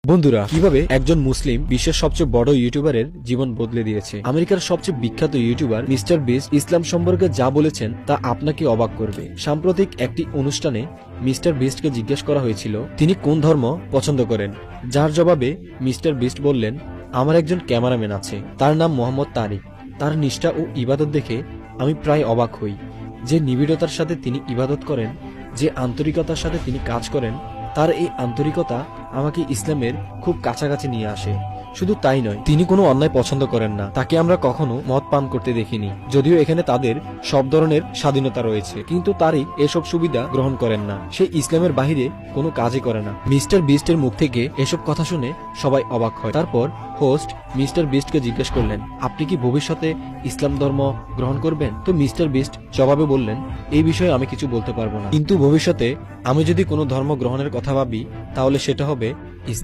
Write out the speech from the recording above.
বন্ধুরা, কিভাবে একজন মুসলিম বিশ্বের সবচেয়ে বড় ইউটিউবারের জীবন বদলে দিয়েছে। আমেরিকার সবচেয়ে বিখ্যাত ইউটিউবার মিস্টার বিস্ট ইসলাম সম্পর্কে যা বলেছেন তা আপনাকে অবাক করবে। সাম্প্রতিক একটি অনুষ্ঠানে মিস্টার বিস্টকে জিজ্ঞেস করা হয়েছিল তিনি কোন ধর্ম পছন্দ করেন, যার জবাবে মিস্টার বিস্ট বললেন, আমার একজন ক্যামেরাম্যান আছে, তার নাম মোহাম্মদ তারিক। তার নিষ্ঠা ও ইবাদত দেখে আমি প্রায় অবাক হই। যে নিবিড়তার সাথে তিনি ইবাদত করেন, যে আন্তরিকতার সাথে তিনি কাজ করেন, তার এই আন্তরিকতা আমাকে ইসলামের খুব কাছাকাছি নিয়ে আসে। শুধু তাই নয়, তিনি কোনো অন্যায় পছন্দ করেন না। তাকে আমরা কখনো মদ পান করতে দেখিনি, যদিও এখানে তাদের সব ধরনের স্বাধীনতা রয়েছে, কিন্তু তারিক এসব সুবিধা গ্রহণ করেন না। সে ইসলামের বাহিরে কোনো কাজই করে না। মিস্টার বিস্টের মুখ থেকে এসব কথা শুনে সবাই অবাক হয়। তারপর হোস্ট মিস্টার বিস্টকে জিজ্ঞেস করলেন, আপনি কি ভবিষ্যতে ইসলাম ধর্ম গ্রহণ করবেন? তো মিস্টার বিস্ট জবাবে বললেন, এই বিষয়ে আমি কিছু বলতে পারবো না, কিন্তু ভবিষ্যতে আমি যদি কোনো ধর্ম গ্রহণের কথা ভাবি তাহলে সেটা হবে